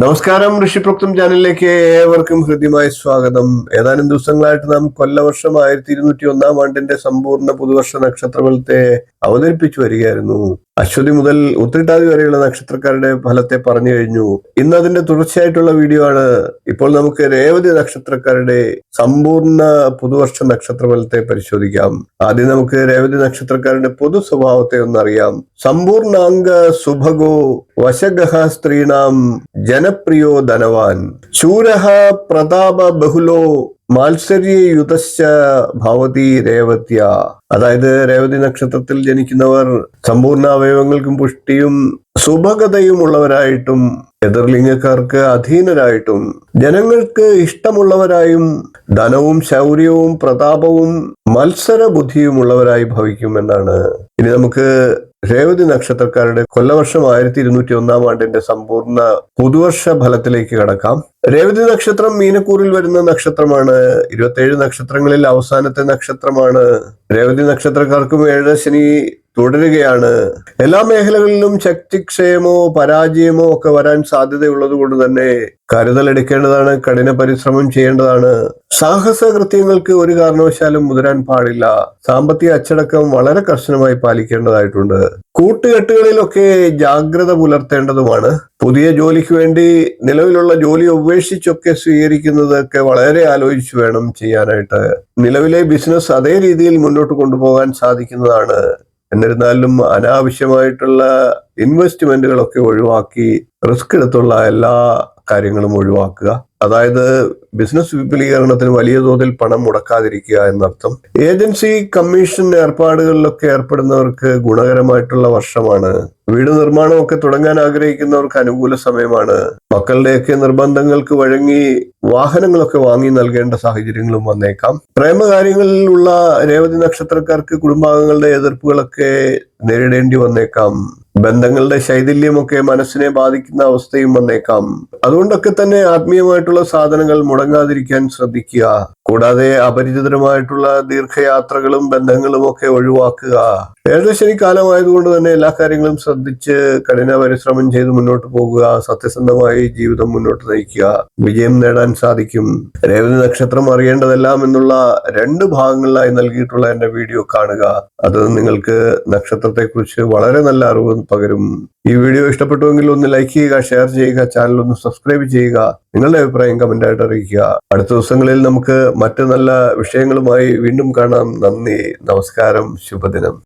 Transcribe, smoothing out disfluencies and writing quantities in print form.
നമസ്കാരം, ഋഷിപ്രോക്തം ചാനലിലേക്ക് ഏവർക്കും ഹൃദ്യമായ സ്വാഗതം. ഏതാനും ദിവസങ്ങളായിട്ട് നാം കൊല്ലവർഷം 1201 ആണ്ടിന്റെ സമ്പൂർണ്ണ പുതുവർഷ നക്ഷത്രഫലത്തെ അവതരിപ്പിച്ചു വരികയായിരുന്നു. അശ്വതി മുതൽ ഉത്രട്ടാതി വരെയുള്ള നക്ഷത്രക്കാരുടെ ഫലത്തെ പറഞ്ഞു കഴിഞ്ഞു. ഇന്ന് അതിന്റെ തുടർച്ചയായിട്ടുള്ള വീഡിയോ ആണ്. ഇപ്പോൾ നമുക്ക് രേവതി നക്ഷത്രക്കാരുടെ സമ്പൂർണ്ണ പുതുവർഷ നക്ഷത്രഫലത്തെ പരിശോധിക്കാം. ആദ്യം നമുക്ക് രേവതി നക്ഷത്രക്കാരുടെ പൊതു സ്വഭാവത്തെ ഒന്നറിയാം. സമ്പൂർണാംഗ സുഭഗോ വശഗഹ സ്ത്രീണാം ജനപ്രിയോ ധനവാൻ ശൂരഃ പ്രതാപ ബഹുലോ മാത്സര്യയുതശ്ച ഭവതി രേവത്യ. അതായത് രേവതി നക്ഷത്രത്തിൽ ജനിക്കുന്നവർ സമ്പൂർണ്ണ അവയവങ്ങൾക്കും പുഷ്ടിയും സുഭഗതയും ഉള്ളവരായിട്ടും എതിർലിംഗക്കാർക്ക് അധീനരായിട്ടും ജനങ്ങൾക്ക് ഇഷ്ടമുള്ളവരായും ധനവും ശൗര്യവും പ്രതാപവും മത്സര ബുദ്ധിയും ഉള്ളവരായി ഭവിക്കുമെന്നാണ്. ഇനി നമുക്ക് രേവതി നക്ഷത്രക്കാരുടെ കൊല്ലവർഷം 1201 ആണ്ടിന്റെ സമ്പൂർണ്ണ പുതുവർഷ ഫലത്തിലേക്ക് കടക്കാം. രേവതി നക്ഷത്രം മീനക്കൂറിൽ വരുന്ന നക്ഷത്രമാണ്. 27 നക്ഷത്രങ്ങളിൽ അവസാനത്തെ നക്ഷത്രമാണ്. രേവതി നക്ഷത്രക്കാർക്കും ഏഴശനി തുടരുകയാണ്. എല്ലാ മേഖലകളിലും ശക്തിക്ഷയമോ പരാജയമോ ഒക്കെ വരാൻ സാധ്യതയുള്ളത് കൊണ്ട് തന്നെ കരുതലെടുക്കേണ്ടതാണ്, കഠിന പരിശ്രമം ചെയ്യേണ്ടതാണ്. സാഹസ കൃത്യങ്ങൾക്ക് ഒരു കാരണവശാലും മുതിരാൻ പാടില്ല. സാമ്പത്തിക അച്ചടക്കം വളരെ കർശനമായി പാലിക്കേണ്ടതായിട്ടുണ്ട്. കൂട്ടുകെട്ടുകളിലൊക്കെ ജാഗ്രത പുലർത്തേണ്ടതുമാണ്. പുതിയ ജോലിക്ക് വേണ്ടി നിലവിലുള്ള ജോലി ഉപേക്ഷിച്ചൊക്കെ സ്വീകരിക്കുന്നതൊക്കെ വളരെ ആലോചിച്ചു വേണം ചെയ്യാനായിട്ട്. നിലവിലെ ബിസിനസ് അതേ രീതിയിൽ മുന്നോട്ട് കൊണ്ടുപോകാൻ സാധിക്കുന്നതാണ്. എന്നിരുന്നാലും അനാവശ്യമായിട്ടുള്ള ഇൻവെസ്റ്റ്മെന്റുകളൊക്കെ ഒഴിവാക്കി റിസ്ക് എടുത്തുള്ള എല്ലാ കാര്യങ്ങളും ഒഴിവാക്കുക. അതായത് ബിസിനസ് വിപുലീകരണത്തിന് വലിയ തോതിൽ പണം മുടക്കാതിരിക്കുക എന്നർത്ഥം. ഏജൻസി കമ്മീഷൻ ഏർപ്പാടുകളിലൊക്കെ ഏർപ്പെടുന്നവർക്ക് ഗുണകരമായിട്ടുള്ള വർഷമാണ്. വീട് നിർമ്മാണമൊക്കെ തുടങ്ങാൻ ആഗ്രഹിക്കുന്നവർക്ക് അനുകൂല സമയമാണ്. മക്കളുടെയൊക്കെ നിർബന്ധങ്ങൾക്ക് വഴങ്ങി വാഹനങ്ങളൊക്കെ വാങ്ങി നൽകേണ്ട സാഹചര്യങ്ങളും വന്നേക്കാം. പ്രേമകാര്യങ്ങളിലുള്ള രേവതി നക്ഷത്രക്കാർക്ക് കുടുംബാംഗങ്ങളുടെ എതിർപ്പുകളൊക്കെ നേരിടേണ്ടി വന്നേക്കാം. ബന്ധങ്ങളുടെ ശൈഥില്യമൊക്കെ മനസ്സിനെ ബാധിക്കുന്ന അവസ്ഥയും വന്നേക്കാം. അതുകൊണ്ടൊക്കെ തന്നെ ആത്മീയമായിട്ടുള്ള സാധനങ്ങൾ മുടങ്ങാതിരിക്കാൻ ശ്രദ്ധിക്കുക. കൂടാതെ അപരിചിതരുമായിട്ടുള്ള ദീർഘയാത്രകളും ബന്ധങ്ങളും ഒക്കെ ഒഴിവാക്കുക. ഏഴശനി കാലമായതുകൊണ്ട് തന്നെ എല്ലാ കാര്യങ്ങളും ശ്രദ്ധിച്ച് കഠിന പരിശ്രമം ചെയ്ത് മുന്നോട്ട് പോകുക. സത്യസന്ധമായി ജീവിതം മുന്നോട്ട് നയിക്കുക. വിജയം നേടാൻ സാധിക്കും. രേവതി നക്ഷത്രം അറിയേണ്ടതെല്ലാം എന്നുള്ള 2 ഭാഗങ്ങളിലായി നൽകിയിട്ടുള്ള എന്റെ വീഡിയോ കാണുക. അത് നിങ്ങൾക്ക് നക്ഷത്രത്തെ കുറിച്ച് വളരെ നല്ല അറിവ് പകരും. ഈ വീഡിയോ ഇഷ്ടപ്പെട്ടുവെങ്കിൽ ഒന്ന് ലൈക്ക് ചെയ്യുക, ഷെയർ ചെയ്യുക, ചാനൽ ഒന്ന് സബ്സ്ക്രൈബ് ചെയ്യുക. നിങ്ങളുടെ അഭിപ്രായം കമന്റായിട്ട് അറിയിക്കുക. അടുത്ത ദിവസങ്ങളിൽ നമുക്ക് മറ്റു നല്ല വിഷയങ്ങളുമായി വീണ്ടും കാണാം. നന്ദി, നമസ്കാരം, ശുഭദിനം.